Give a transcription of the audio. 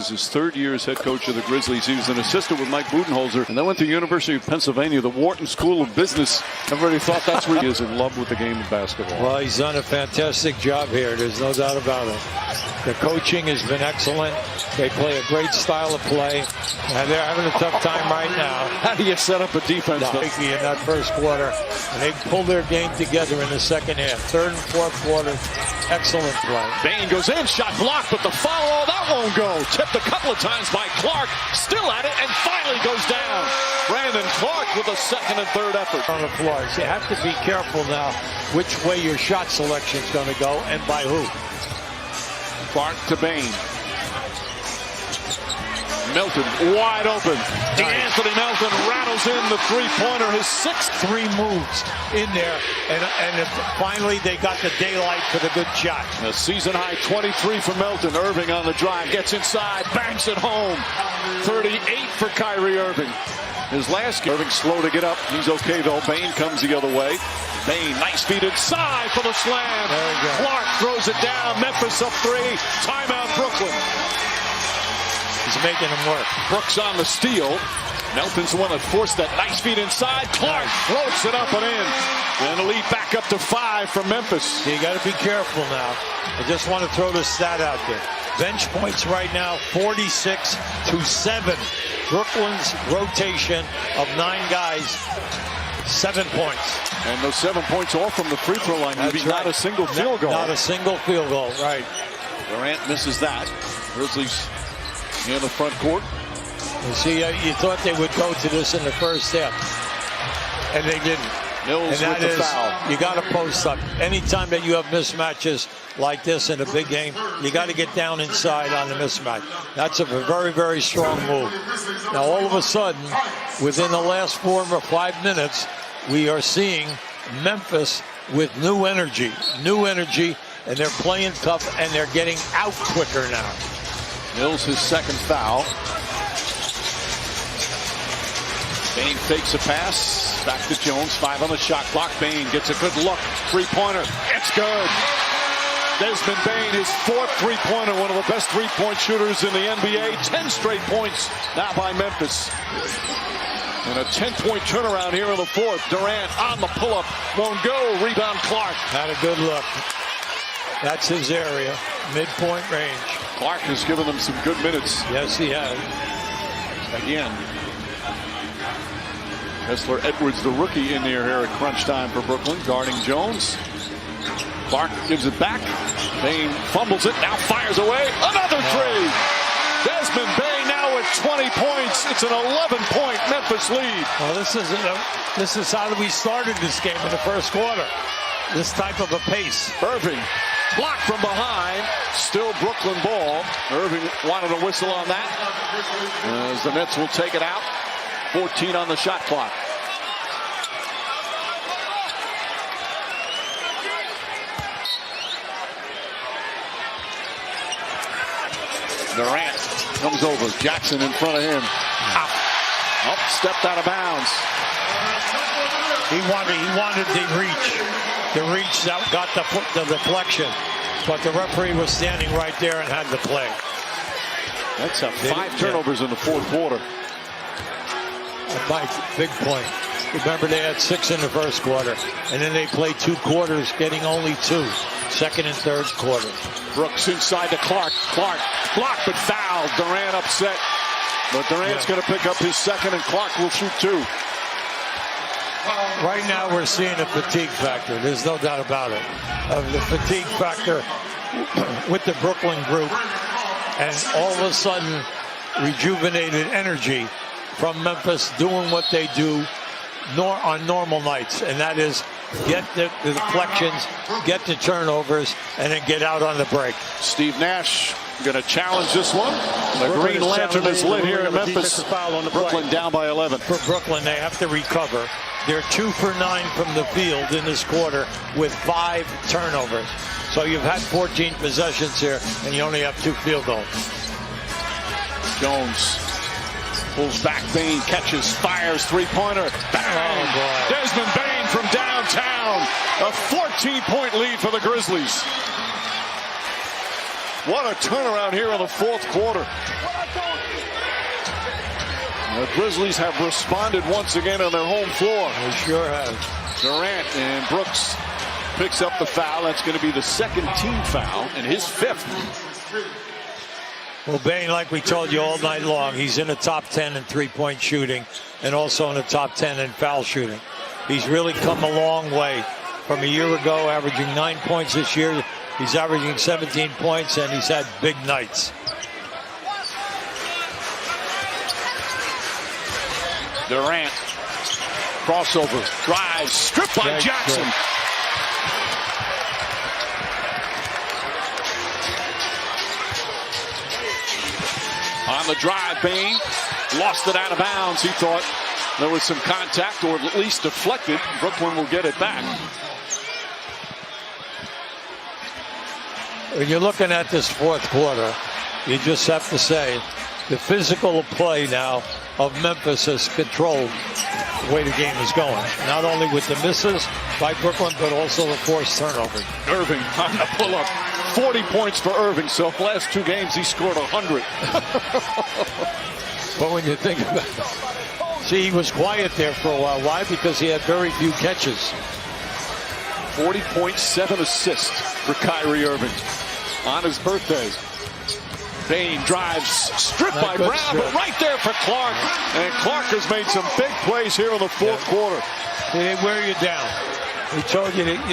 His third year as head coach of the Grizzlies. He was an assistant with Mike Budenholzer, and then went to the University of Pennsylvania, the Wharton School of Business. Everybody thought that's where he is in love with the game of basketball. Well, he's done a fantastic job here. There's no doubt about it. The coaching has been excellent. They play a great style of play, and they're having a tough time right now. How do you set up a defense? In that first quarter, and they pulled their game together in the second half. Third and fourth quarter, excellent play. Bain goes in, shot blocked, but the foul, that won't go. Tipped a couple of times by Clark, still at it, and finally goes down. Brandon Clark with a second and third effort. On the floor, so you have to be careful now which way your shot selection is going to go and by who. Clark to Bain. Melton wide open. Anthony Melton rattles in the three-pointer, his sixth. 3 moves in there, and finally they got the daylight for the good shot. A season-high 23 for Melton. Irving on the drive, gets inside, banks it home. 38 for Kyrie Irving. His last game. Irving slow to get up. He's okay, though. Bain comes the other way. Bain, nice feet inside for the slam. Clark throws it down. Memphis up 3. Timeout, Brooklyn. He's making him work. Brooks on the steal. Melton's the one that forced that nice feet inside. Clark floats it up and in. And the lead back up to 5 for Memphis. You got to be careful now. I just want to throw this stat out there. Bench points right now, 46-7. Brooklyn's rotation of 9 guys, 7 points. And those 7 points all from the free throw line. Maybe not a single field goal. Not a single field goal, right. Durant misses that. Grizzlies in the front court. You see, you thought they would go to this in the first half, and they didn't. Mills and with the foul. You got to post up. Anytime that you have mismatches like this in a big game, you got to get down inside on the mismatch. That's a very, very strong move. Now, all of a sudden, within the last 4 or 5 minutes, we are seeing Memphis with new energy, and they're playing tough, and they're getting out quicker now. Mills his second foul. Bain fakes a pass. Back to Jones. 5 on the shot clock. Bain gets a good look. Three-pointer. It's good. Desmond Bain, his 4th three-pointer. One of the best three-point shooters in the NBA. 10 straight points now by Memphis. And a 10-point turnaround here in the 4th. Durant on the pull-up. Won't go. Rebound Clark. Had a good look. That's his area. Midpoint range. Clark has given them some good minutes. Yes, he has. Again. Kessler Edwards, the rookie, in there here at crunch time for Brooklyn, guarding Jones. Clark gives it back. Bain fumbles it, now fires away. Another three! Desmond Bain now with 20 points. It's an 11-point Memphis lead. Well, this is how we started this game in the first quarter. This type of a pace. Irving, blocked from behind. Still Brooklyn ball. Irving wanted a whistle on that. As the Nets will take it out. 14 on the shot clock. Durant comes over. Jackson in front of him. Oh, stepped out of bounds. He wanted the reach. The reach that got the deflection. But the referee was standing right there and had the play. That's 5 turnovers in the 4th quarter. Mike, big point. Remember, they had 6 in the first quarter, and then they played 2 quarters, getting only 2. Second and third quarter. Brooks inside to Clark. Clark blocked but fouled. Durant upset. But Durant's going to pick up his second, and Clark will shoot 2. Right now, we're seeing a fatigue factor. There's no doubt about it. The fatigue factor with the Brooklyn group, and all of a sudden, rejuvenated energy from Memphis doing what they do on normal nights, and that is get the deflections, get the turnovers, and then get out on the break. Steve Nash going to challenge this one. The green lantern is lit here in Memphis. Brooklyn down by 11. For Brooklyn, they have to recover. They're 2 for 9 from the field in this quarter with 5 turnovers. So you've had 14 possessions here, and you only have 2 field goals. Jones pulls back. Bain catches, fires, three-pointer. Bang! Oh, Desmond Bain from downtown. A 14-point lead for the Grizzlies. What a turnaround here in the fourth quarter. The Grizzlies have responded once again on their home floor. They sure have. Durant, and Brooks picks up the foul. That's going to be the second team foul and his fifth. Well, Bain, like we told you all night long, he's in the top 10 in three-point shooting and also in the top 10 in foul shooting. He's really come a long way from a year ago, averaging 9 points this year. He's averaging 17 points, and he's had big nights. Durant, crossover, drives, stripped by Jackson. On the drive, Bain lost it out of bounds. He thought there was some contact, or at least deflected. Brooklyn will get it back. When you're looking at this fourth quarter, you just have to say the physical play now of Memphis has controlled the way the game is going. Not only with the misses by Brooklyn, but also the forced turnover. Irving on the pull-up. 40 points for Irving. So last two games he scored 100. But when you think about it, see, he was quiet there for a while. Why? Because he had very few catches. 40.7 assists for Kyrie Irving on his birthday. Bain drives, stripped by Brown, but right there for Clark. And Clark has made some big plays here in the fourth quarter. They wear you down. We told you that.